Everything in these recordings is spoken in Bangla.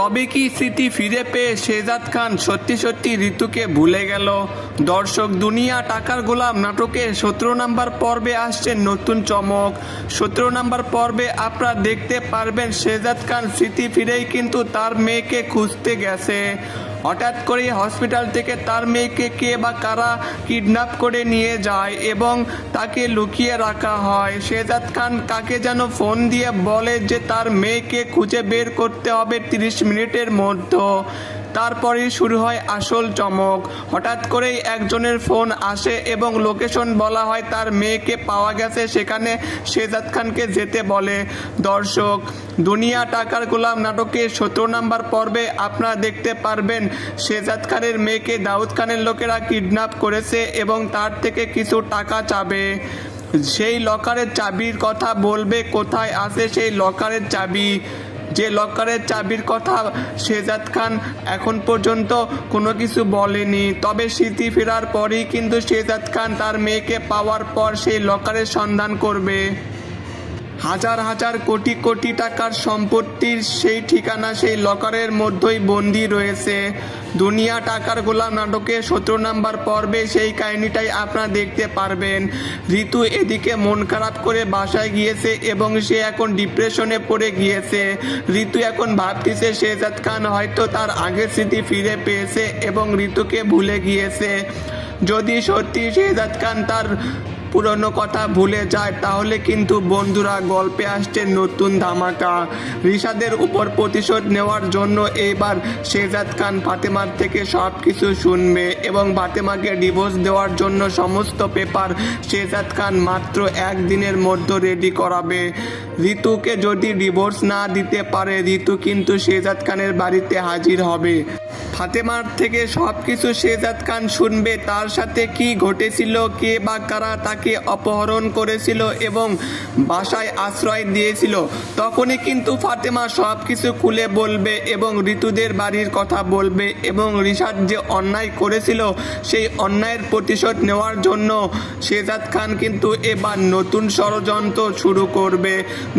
তবে কি স্মৃতি ফিরে পেয়ে শেহজাদ খান সত্যি সত্যি ঋতুকে ভুলে গেল? দর্শক, দুনিয়া টাকার গোলাম নাটকে 17 নম্বর পর্বে আসছে নতুন চমক। 17 নম্বর পর্বে আপনারা দেখতে পারবেন শেহজাদ খান স্মৃতি ফিরেই কিন্তু তার মেয়েকে খুঁজতে গেছে। হঠাৎ করে হসপিটাল থেকে তার মেয়েকে কে বা কারা কিডন্যাপ করে নিয়ে যায় এবং তাকে লুকিয়ে রাখা হয়। শেহজাদ খান কাকে যেন ফোন দিয়ে বলে যে তার মেয়েকে খুঁজে বের করতে হবে 30 মিনিটের মধ্যে। তারপরেই শুরু হয় আসল চমক। হঠাৎ করেই একজনের ফোন আসে এবং লোকেশন বলা হয়, তার মেয়েকে পাওয়া গেছে, সেখানে শেহজাদ খানকে যেতে বলে। দর্শক, দুনিয়া টাকার গোলাম নাটকের 17 নম্বর পর্বে আপনারা দেখতে পারবেন শেহজাদ খানের মেয়েকে দাউদ খানের লোকেরা কিডন্যাপ করেছে এবং তার থেকে কিছু টাকা চাবে। সেই লকারের চাবির কথা বলবে, কোথায় আছে সেই লকারের চাবি। যে লকারের চাবির কথা শেহজাদ খান এখন পর্যন্ত কোনো কিছু বলেনি। তবে স্মৃতি ফেরার পরেই কিন্তু শেহজাদ খান তার মেয়েকে পাওয়ার পর সেই লকারের সন্ধান করবে। হাজার হাজার কোটি কোটি টাকার সম্পত্তির সেই ঠিকানা সেই লকারের মধ্যেই বন্দী রয়েছে। দুনিয়া টাকার গোলাম নাটকে 17 নম্বর পর্বে সেই কাহিনীটাই আপনারা দেখতে পারবেন। ঋতু এদিকে মন খারাপ করে বাসায় গিয়েছে এবং সে এখন ডিপ্রেশনে পড়ে গিয়েছে। ঋতু এখন ভাবতেছে শেহজাদ খান হয়তো তার আগের স্মৃতি ফিরে পেয়েছে এবং ঋতুকে ভুলে গিয়েছে। যদি সত্যি শেহজাদ খান তার পুরনো কথা ভুলে যায় তাহলে কিন্তু বন্ধুরা গল্পে আসছে নতুন ধামাকা। রিশাদের উপর প্রতিশোধ নেওয়ার জন্য এবার শেহজাদ খান ফাতেমার থেকে সব কিছু শুনবে এবং ফাতেমাকে ডিভোর্স দেওয়ার জন্য সমস্ত পেপার শেহজাদ খান মাত্র একদিনের মধ্যে রেডি করাবে। ঋতুকে যদি ডিভোর্স না দিতে পারে ঋতু কিন্তু শেহজাদ খানের বাড়িতে হাজির হবে। ফাতেমার থেকে সব কিছু শেহজাদ খান শুনবে, তার সাথে কি ঘটেছিল, কে বা কারা তাকে অপহরণ করেছিল এবং বাসায় আশ্রয় দিয়েছিল। তখনই কিন্তু ফাতেমা সব কিছু খুলে বলবে এবং ঋতুদের বাড়ির কথা বলবে এবং রিশাদ যে অন্যায় করেছিল সেই অন্যায়ের প্রতিশোধ নেওয়ার জন্য শেহজাদ খান কিন্তু এবার নতুন ষড়যন্ত্র শুরু করবে।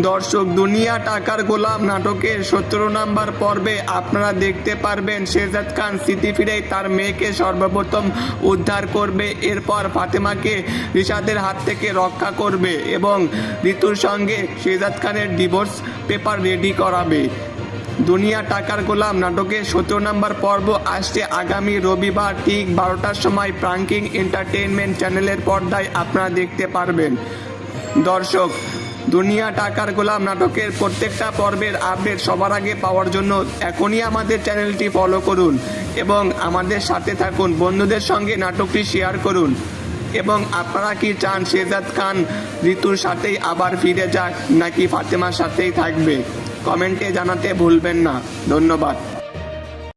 দর্শক, দুনিয়া টাকার গোলাম নাটকের 17 নম্বর পর্বে আপনারা দেখতে পারবেন শেহজাদ খান স্মৃতি ফিরেই তার মেয়েকে সর্বপ্রথম উদ্ধার করবে, এরপর ফাতেমাকে রিশাদের হাত থেকে রক্ষা করবে এবং ঋতুর সঙ্গে শেহজাদ খানের ডিভোর্স পেপার রেডি করাবে। দুনিয়া টাকার গোলাম নাটকের 17 নম্বর পর্ব আসছে আগামী রবিবার ঠিক 12টার সময় প্রাঙ্কিং এন্টারটেইনমেন্ট চ্যানেলের পর্দায় আপনারা দেখতে পারবেন। দর্শক, দুনিয়া টাকার গোলাম নাটকের প্রত্যেকটা পর্বের আপডেট সবার আগে পাওয়ার জন্য এখনই আমাদের চ্যানেলটি ফলো করুন এবং আমাদের সাথে থাকুন। বন্ধুদের সঙ্গে নাটকটি শেয়ার করুন এবং আপনারা কি চান শেহজাদ খান ঋতুর সাথেই আবার ফিরে যাক নাকি ফাতেমার সাথেই থাকবে? কমেন্টে জানাতে ভুলবেন না। ধন্যবাদ।